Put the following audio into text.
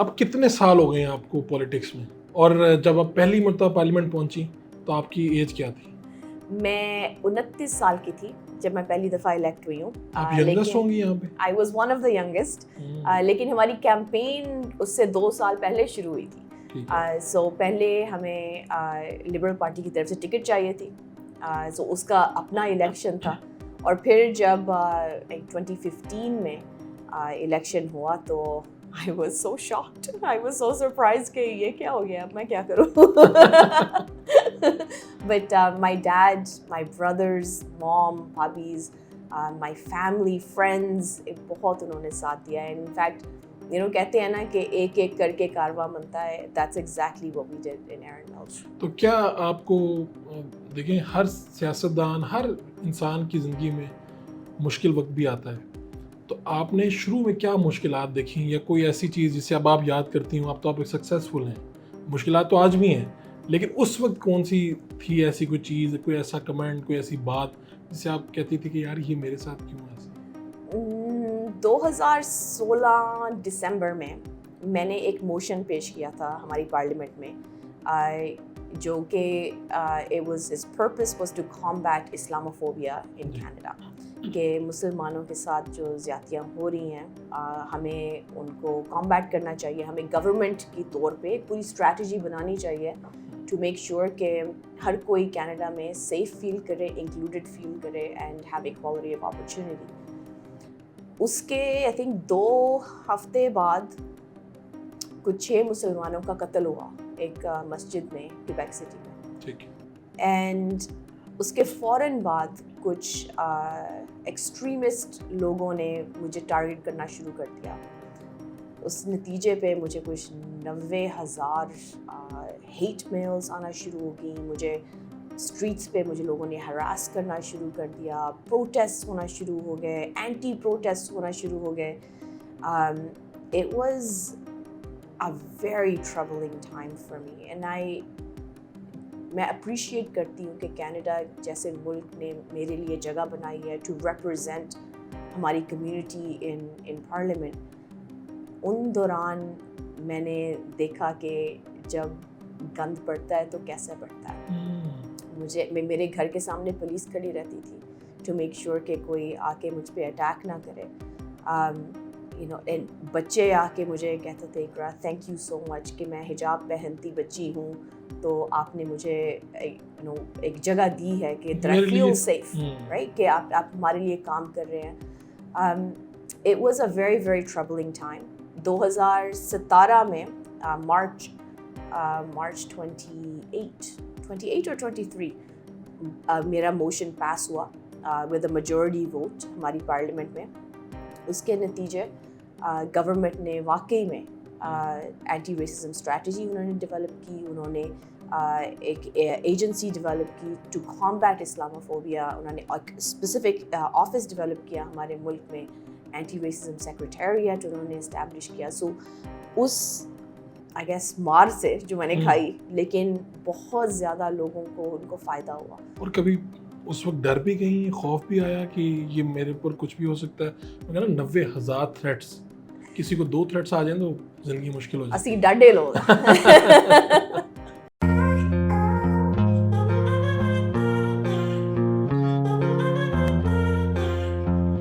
اب کتنے سال ہو گئے ہیں آپ کو پولیٹکس میں, اور جب آپ پہلی مرتبہ پارلیمنٹ پہنچی تو آپ کی ایج کیا تھی؟ میں 29 سال کی تھی جب میں پہلی دفعہ الیکٹ ہوئی ہوں. آپ ینگسٹ ہوں گی یہاں پہ؟ I was one of the youngest, لیکن ہماری کیمپین اس سے 2 سال پہلے شروع ہوئی تھی. سو پہلے ہمیں لبرل پارٹی کی طرف سے ٹکٹ چاہیے تھی, سو اس کا اپنا الیکشن تھا. اور پھر جب 2015 میں الیکشن ہوا تو I was so shocked. I was so surprised کہ یہ کیا ہو گیا, اب میں کیا کروں. But my dad, my brothers, mom, bhabis, my family, friends, بہت انہوں نے ساتھ دیا. And in fact, کہتے ہیں نا کہ ایک ایک کر کے کارواں بنتا ہے. That's exactly what we did in Erin Mills. تو کیا آپ کو, دیکھیں ہر سیاستدان, ہر انسان کی زندگی میں مشکل وقت بھی آتا ہے, تو آپ نے شروع میں کیا مشکلات دیکھیں, یا کوئی ایسی چیز جسے اب آپ یاد کرتی ہوں؟ اب تو آپ سکسیزفل ہیں, مشکلات تو آج بھی ہیں, لیکن اس وقت کون سی تھی ایسی کوئی چیز, کوئی ایسا کمنٹ, کوئی ایسی بات جسے آپ کہتی تھی کہ یار یہ میرے ساتھ کیوں ہے؟ 2016 دسمبر میں نے ایک موشن پیش کیا تھا ہماری پارلیمنٹ میں, جو کہ its purpose was to combat Islamophobia in Canada. کہ مسلمانوں کے ساتھ جو زیادتیاں ہو رہی ہیں ہمیں ان کو کمبیٹ کرنا چاہیے. ہمیں گورنمنٹ کی طور پہ پوری اسٹریٹجی بنانی چاہیے ٹو میک شیور کہ ہر کوئی کینیڈا میں سیف فیل کرے, انکلوڈیڈ فیل کرے and have equality of opportunity. اس کے آئی تھنک 2 ہفتے بعد کچھ 6 مسلمانوں کا قتل ہوا ایک مسجد میں کیبیک سٹی میں. اینڈ اس کے فوراً بعد کچھ ایکسٹریمسٹ لوگوں نے مجھے ٹارگیٹ کرنا شروع کر دیا. اس نتیجے پہ مجھے کچھ 90,000 ہیٹ میلز آنا شروع ہو گئیں. مجھے اسٹریٹس پہ مجھے لوگوں نے ہراس کرنا شروع کر دیا. پروٹیسٹ ہونا شروع ہو گئے, اینٹی پروٹیسٹ ہونا شروع ہو گئے. It was a very troubling time for me, and میں اپریشیٹ کرتی ہوں کہ کینیڈا جیسے ملک نے میرے لیے جگہ بنائی ہے ٹو ریپرزینٹ ہماری کمیونٹی ان پارلیمنٹ. ان دوران میں نے دیکھا کہ جب گند پڑتا ہے تو کیسے پڑتا ہے. میرے گھر کے سامنے پولیس کھڑی رہتی تھی ٹو میک شیور کہ کوئی آ کے مجھ پہ اٹیک نہ کرے. بچے آ کے مجھے کہتے تھے اقرا تھینک یو سو مچ کہ میں حجاب پہنتی بچی ہوں تو آپ نے مجھے ایک جگہ دی ہے کہ I feel safe, right, کہ آپ ہمارے لیے کام کر رہے ہیں. It was a very very troubling time. 2017 میں مارچ 28 اور 23 میرا موشن پاس ہوا with a majority vote ہماری پارلیمنٹ میں. اس کے نتیجے گورنمنٹ نے واقعی میں اینٹی ریسزم اسٹریٹجی انہوں نے ڈیولپ کی. انہوں نے ایک ایجنسی ڈیولپ کی ٹو کامبیٹ اسلاموفوبیا. انہوں نے ایک اسپیسیفک آفس ڈیولپ کیا ہمارے ملک میں, اینٹی ریسزم سیکریٹریٹ انہوں نے اسٹیبلش کیا. سو اس آئی گیس مار سے جو میں نے کھائی, لیکن بہت زیادہ لوگوں کو ان کو فائدہ ہوا. اور کبھی اس وقت ڈر بھی گئی, خوف بھی آیا کہ یہ میرے اوپر کچھ بھی ہو سکتا ہے؟ میں کہا 90,000 تھریٹس, کسی کو 2 تھریٹس آ جائیں تو زندگی مشکل ہو جائے. اسی ڈاڈے لوگ